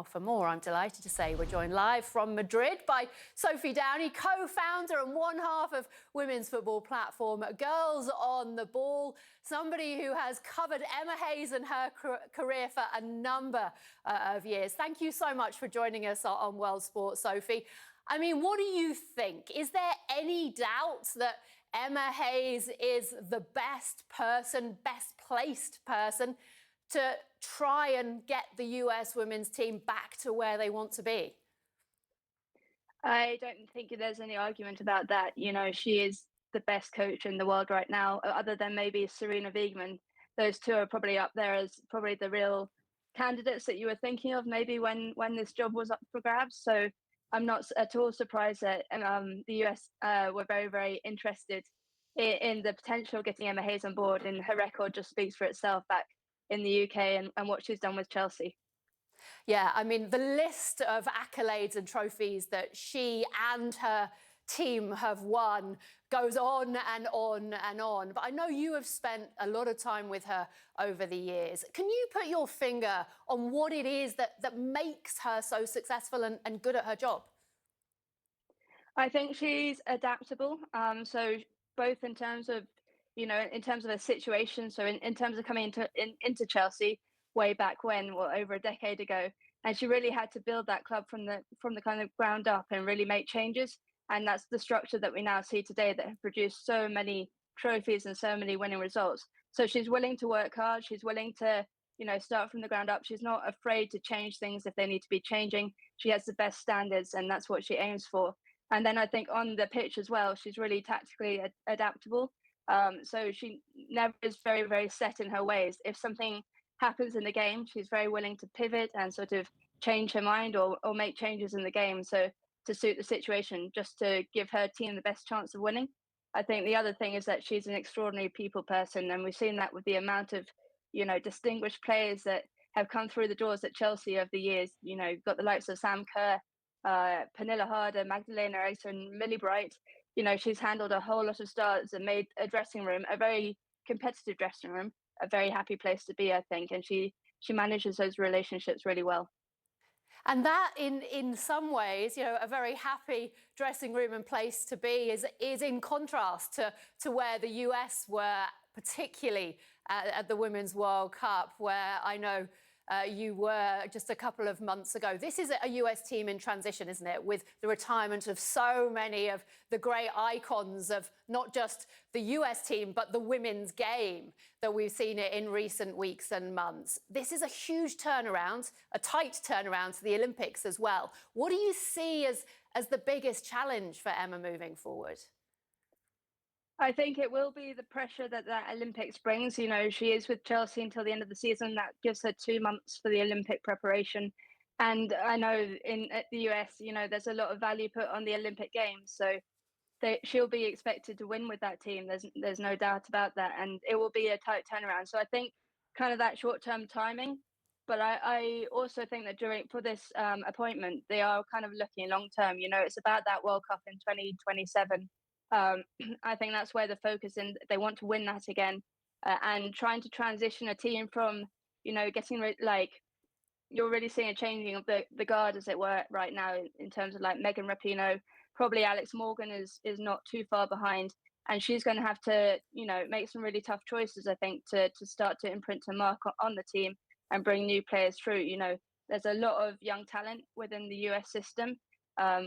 Well, for more, I'm delighted to say we're joined live from Madrid by Sophie Downey, co-founder and one half of women's football platform Girls on the Ball, somebody who has covered Emma Hayes and her career for a number of years. Thank you so much for joining us on World Sport, Sophie. I mean, what do you think? Is there any doubt that Emma Hayes is the best placed person to try and get the US women's team back to where they want to be? I don't think there's any argument about that. You know, she is the best coach in the world right now, other than maybe Serena Wiegmann. Those two are probably up there as probably the real candidates that you were thinking of maybe when this job was up for grabs. So I'm not at all surprised that the US were very, very interested in the potential of getting Emma Hayes on board, and her record just speaks for itself back in the UK and what she's done with Chelsea. Yeah, I mean, the list of accolades and trophies that she and her team have won goes on and on and on. But I know you have spent a lot of time with her over the years. Can you put your finger on what it is that makes her so successful and good at her job? I think she's adaptable. So both in terms of, you know, in terms of a situation. So in terms of coming into Chelsea way back when, well, over a decade ago, and she really had to build that club from the kind of ground up and really make changes. And that's the structure that we now see today that have produced so many trophies and so many winning results. So she's willing to work hard. She's willing to, you know, start from the ground up. She's not afraid to change things if they need to be changing. She has the best standards, and that's what she aims for. And then I think on the pitch as well, she's really tactically adaptable. So she never is very, very set in her ways. If something happens in the game, she's very willing to pivot and sort of change her mind or make changes in the game. So to suit the situation, just to give her team the best chance of winning. I think the other thing is that she's an extraordinary people person. And we've seen that with the amount of, you know, distinguished players that have come through the doors at Chelsea over the years. You know, you've got the likes of Sam Kerr, Pernilla Harder, Magdalena Eriksson, Millie Bright. You know, she's handled a whole lot of stars and made a dressing room, a very competitive dressing room, a very happy place to be, I think. And she manages those relationships really well. And that, in some ways, you know, a very happy dressing room and place to be is in contrast to where the US were, particularly at the Women's World Cup, where I know you were just a couple of months ago. This is a US team in transition, isn't it? With the retirement of so many of the great icons of not just the US team, but the women's game that we've seen it in recent weeks and months. This is a huge turnaround, a tight turnaround to the Olympics as well. What do you see as the biggest challenge for Emma moving forward? I think it will be the pressure that Olympics brings. You know, she is with Chelsea until the end of the season. That gives her 2 months for the Olympic preparation. And I know at the US, you know, there's a lot of value put on the Olympic Games. So she'll be expected to win with that team. There's no doubt about that. And it will be a tight turnaround. So I think kind of that short-term timing. But I also think that for this appointment, they are kind of looking long-term. You know, it's about that World Cup in 2027. I think that's where the focus is. They want to win that again, and trying to transition a team from, you know, like you're really seeing a changing of the guard, as it were, right now in terms of like Megan Rapinoe. Probably Alex Morgan is not too far behind, and she's going to have to, you know, make some really tough choices, I think, to start to imprint a mark on the team and bring new players through. You know, there's a lot of young talent within the US system.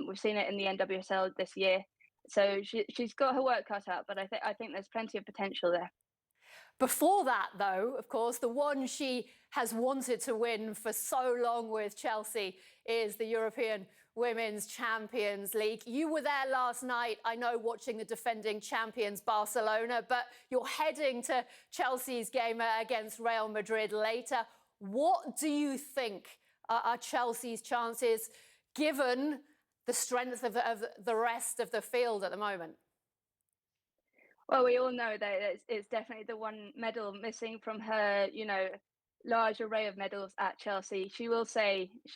We've seen it in the NWSL this year. So she's got her work cut out, but I think there's plenty of potential there. Before that, though, of course, the one she has wanted to win for so long with Chelsea is the European Women's Champions League. You were there last night, I know, watching the defending champions Barcelona, but you're heading to Chelsea's game against Real Madrid later. What do you think are Chelsea's chances, given the strength of the rest of the field at the moment? Well, we all know that it's definitely the one medal missing from her, you know, large array of medals at Chelsea. She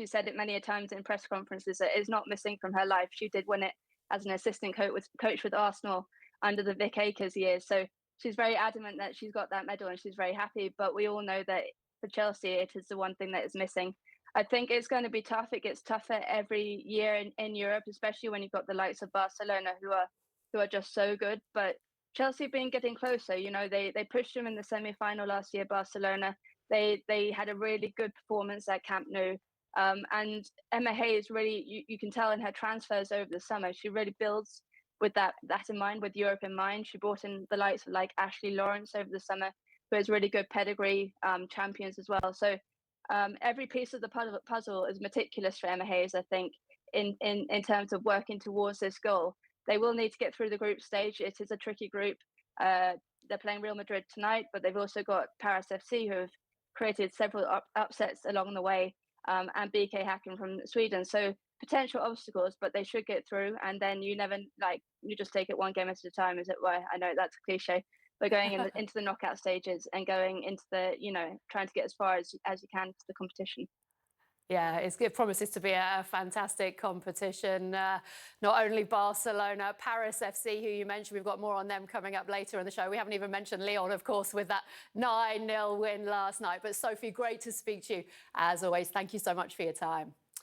said it many a times in press conferences, that it's not missing from her life. She did win it as an assistant coach with Arsenal under the Vic Akers years. So she's very adamant that she's got that medal and she's very happy. But we all know that for Chelsea, it is the one thing that is missing. I think it's going to be tough. It gets tougher every year in Europe, especially when you've got the likes of Barcelona who are just so good. But Chelsea have been getting closer. You know, they pushed them in the semi-final last year. Barcelona. They had a really good performance at Camp Nou. And Emma Hayes really, you can tell in her transfers over the summer, she really builds with that in mind, with Europe in mind. She brought in the likes of like Ashley Lawrence over the summer, who has really good pedigree, champions as well. So every piece of the puzzle is meticulous for Emma Hayes, I think, in terms of working towards this goal. They will need to get through the group stage. It is a tricky group. They're playing Real Madrid tonight, but they've also got Paris FC, who have created several upsets along the way, and BK Häcken from Sweden. So potential obstacles, but they should get through. And then you never, like, you just take it one game at a time, is it? Well, I know that's a cliche, but going into the knockout stages and going into the, you know, trying to get as far as you can to the competition. Yeah, it promises to be a fantastic competition. Not only Barcelona, Paris FC, who you mentioned, we've got more on them coming up later in the show. We haven't even mentioned Lyon, of course, with that 9-0 win last night. But Sophie, great to speak to you. As always, thank you so much for your time.